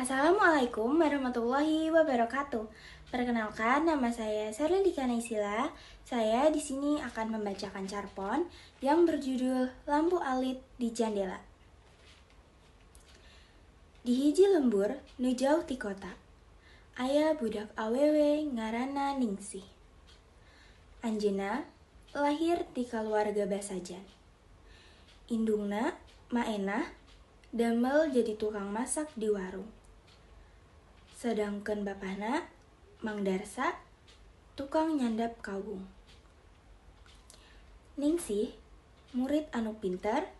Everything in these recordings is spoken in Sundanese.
Assalamualaikum warahmatullahi wabarakatuh. Perkenalkan, nama saya Sherly Dika Naysila. Saya di sini akan membacakan carpon yang berjudul Lampu Alit di Jandela. Di hiji lembur nu jauh ti kota, aya budak awewe ngaranna Ningsih. Anjeunna lahir ti kaluarga basajan. Indungna maenah damel jadi tukang masak di warung. Sedangkan bapana, Mang Darsa, tukang nyandap kawung. Ningsih, murid anu pintar,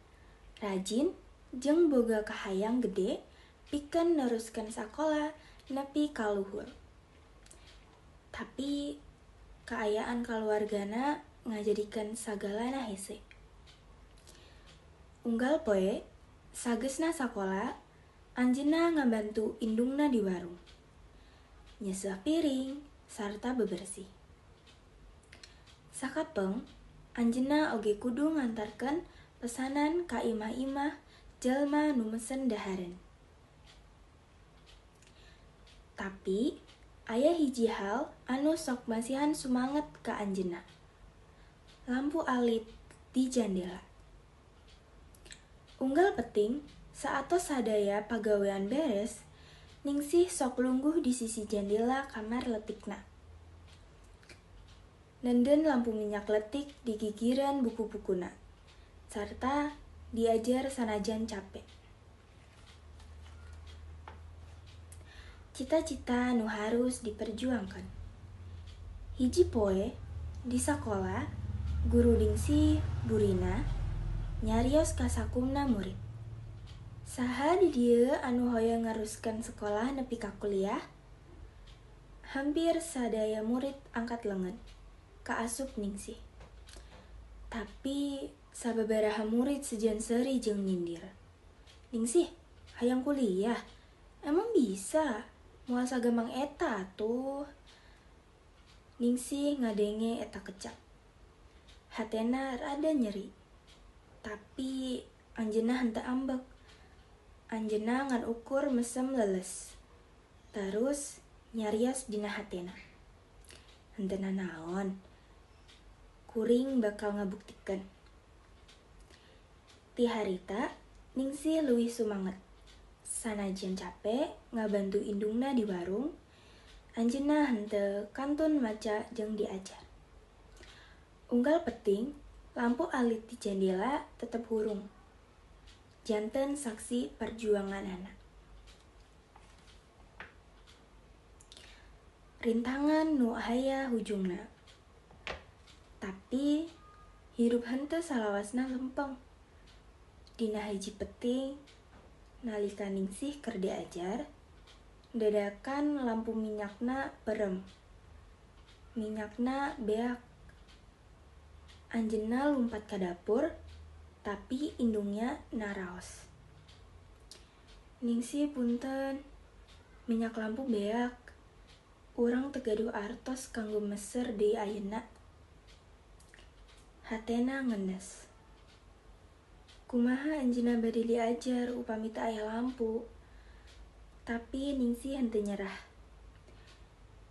rajin, jeung boga kahayang gede, pikeun neruskeun sakola nepi ka luhur. Tapi kaayaan kaluargana ngajadikeun sagalana hese. Unggal poe, sageusna sakola, anjeunna ngabantu indungna di warung, nyeseuh piring, sarta bebersih. Sakapeng, anjeunna oge kudu ngantarkeun pesanan ka imah-imah jalma nu mesen dahareun. Tapi, aya hiji hal anu sok masihan sumanget ka anjeunna. Lampu alit di jandela. Unggal peting, saatos sadaya pagawean beres, Ningsih sok lungguh di sisi jendela kamar letikna. Nenden lampu minyak letik di gigireun buku-bukuna, sarta diajar sanajan capek. Cita-cita nu harus diperjuangkan. Hiji poe, di sakola, guru Ningsih burina nyarios ka sakumna murid. Saha di dieu anu hoyong ngaruskeun sekolah nepi ka kuliah? Hampir sadaya murid angkat leungeun ka asup Ningsih. Tapi sababaraha murid sejen seuri jeung nyindir. Ningsih, hayang kuliah? Emang bisa? Moal sagampang eta atuh. Ningsih ngadenge eta kecap. Hatena rada nyeri. Tapi anjeunna henteu ambek. Anjeunna ngan ukur mesem leles. Terus nyarios dina hatena. Henteu naon. Kuring bakal ngabuktikeun. Ti harita Ningsih leuwih sumanget. Sanajan capek ngabantu indungna di warung, anjeunna henteu kantun maca jeung diajar. Unggal peting, lampu alit di jendela tetep hurung. Janten saksi perjuangan anak. Rintangan nu aya hujungna. Tapi hirup henteu salawasna lempeng. Dina hiji peting, nalika Ningsih keur diajar, dadakan lampu minyakna perem. Minyakna beak. Anjeunna lumpat ka dapur, tapi indungnya naraos. Ningsih punten, minyak lampu beak. Urang teu gaduh artos kanggo meser deui ayeuna. Hatena ngenes. Kumaha anjeunna bade diajar upami teu aya lampu? Tapi Ningsih henteu nyerah.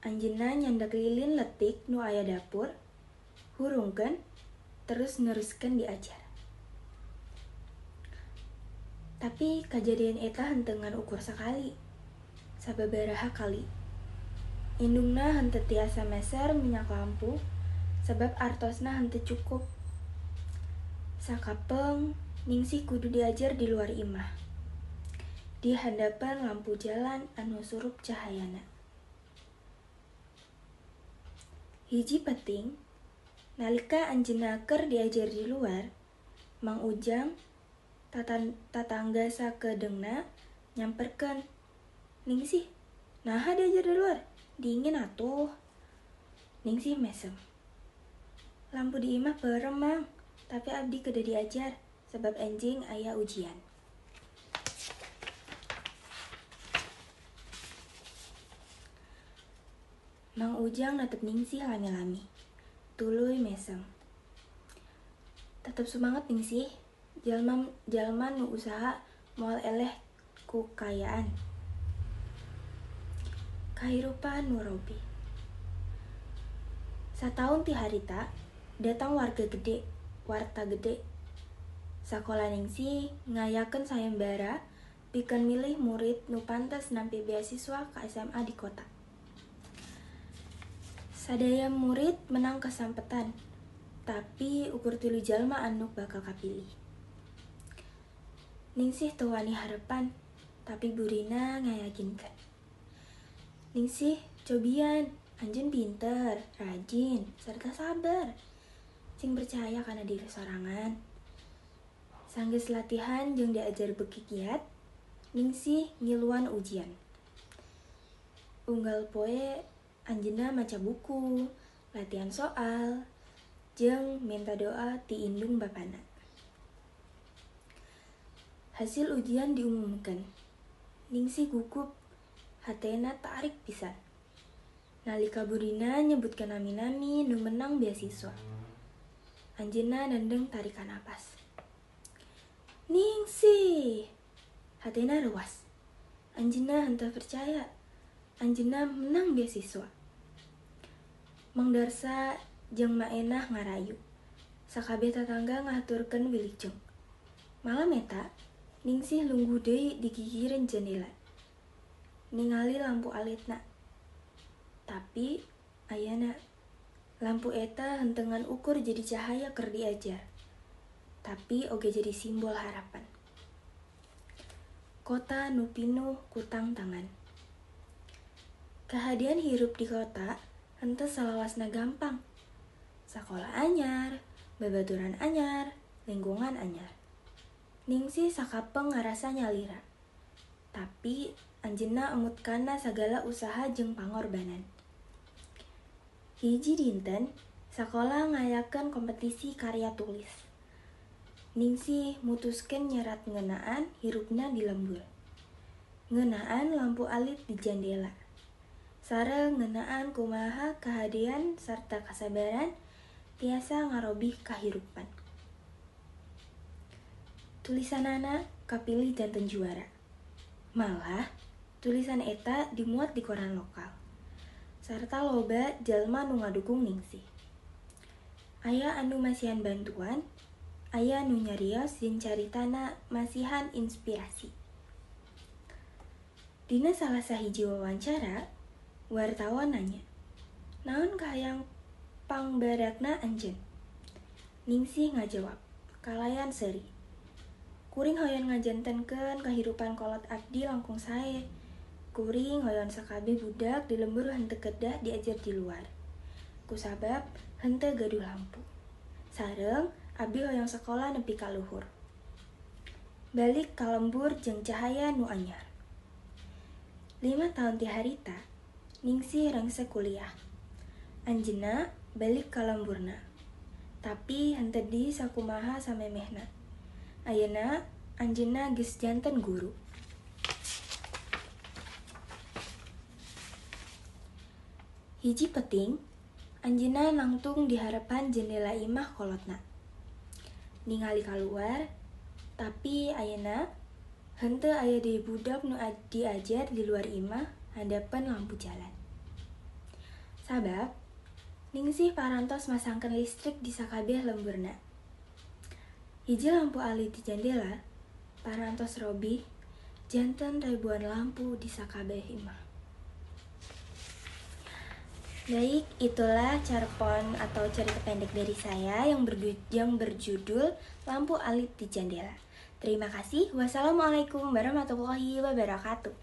Anjeunna nyandak lilin letik nu aya dapur, hurungkeun, terus neruskeun diajar. Tapi kajadian eta henteu ngan ukur sakali, sababaraha kali. Indungna henteu tiasa meser minyak lampu, sebab artosna henteu cukup. Sakapeng, Ningsih kudu diajar di luar imah, di hadapan lampu jalan anu surup cahayana. Hiji peting, nalika anjeunna keur diajar di luar, Mang Ujang, tatangga sakedeungna nyamperkeun, "Ningsih, naha diajar di luar? Dingin atuh." Ningsih mesem. "Lampu di imah perem, Mang, tapi abdi kedah diajar, sebab enjing aya ujian." Mang Ujang natep Ningsih lami-lami. Tuluy mesem. "Tetep sumanget Ningsih, jalma nu usaha moal eleh ku kayaan." Kahirupan nu Robi. Sataun ti harita datang warta gede. Sakola Ningsih ngayakeun sayembara pikeun milih murid nu pantes nampi beasiswa ka SMA di kota. Sadaya murid menang kesampetan, tapi ukur tilu jalma anu bakal kapilih. Ningsih teu wani harepan, tapi burina ngayakinkeun. Ningsih cobian, anjeun pinter, rajin, serta sabar. Sing percaya kana diri sorangan. Sanggeus latihan jeung diajar beuki kiat, Ningsih ngiluan ujian. Unggal poe anjeunna maca buku, latihan soal, jeung minta doa ti indung bapana. Hasil ujian diumumkeun. Ningsih gugup, hatena tarik pisan. Nalika burina nyebutkeun nami-nami nu menang beasiswa. Anjeunna nandeng tarikan napas. Ningsih, hatena ruas. Anjeunna henteu percaya, anjeunna menang beasiswa. Mang Darsa jeung Ma Enah ngarayu. Sakabeh tatangga ngahaturkeun wilujeng. Malam eta, Ningsih lungguh deui di gigireun jendela. Ningali lampu alitna. Tapi ayana lampu eta hentengan ukur jadi cahaya keur diajar. Tapi oge jadi simbol harapan. Kota nu pinuh ku tantangan. Kahadian hirup di kota henteu salawasna gampang. Sakola anyar, babaturan anyar, lingkungan anyar. Ningsih sakapeng ngarasa nyalira. Tapi anjeunna emut kana sagala usaha jeung pangorbanan. Hiji dinten, sakola ngayakeun kompetisi karya tulis. Ningsih mutuskeun nyerat ngeunaan hirupna di lembur. Ngeunaan lampu alit di jendela. Sareng ngeunaan kumaha kahadian sarta kasabaran tiasa ngarobih kahirupan. Tulisanana kapilih janten juara. Malah, tulisan eta dimuat di koran lokal. Sarta loba jalma nu ngadukung Ningsih. Aya anu masihan bantuan, aya nu nyarios jeung caritana masihan inspirasi. Dina salah sahiji wawancara, wartawan nanya, "Naon kahayang pangbadakna anjeun?" Ningsih ngajawab, "Kalayan seuri. Kuring hoyong ngajantenkeun kahirupan kolot abdi langkung sae. Kuring hoyong sakabeh budak di lembur henteu kedah diajar di luar. Kusabab henteu gaduh lampu. Sareng abdi hoyong sakola nepi ka luhur. Balik ka lembur jeung cahaya nu anyar." 5 tahun ti harita, Ningsih rengse kuliah. Anjeunna balik ka lemburna. Tapi henteu deui sakumaha samemehna. Ayeuna anjeunna geus janten guru. Hiji peting, anjeunna nangtung di harapan jendela imah kolotna. Ningali kaluar, tapi ayeuna henteu aya deui budak nu diajar di luar imah handapeun lampu jalan. Sabab Ningsih parantos masangkeun listrik di sakabeh lemburna. Hiji lampu alit di jendela parantos robih janten ribuan lampu di sakabeh imah. Baik, itulah cerpen atau cerita pendek dari saya yang berjudul Lampu Alit di Jendela. Terima kasih. Wassalamualaikum warahmatullahi wabarakatuh.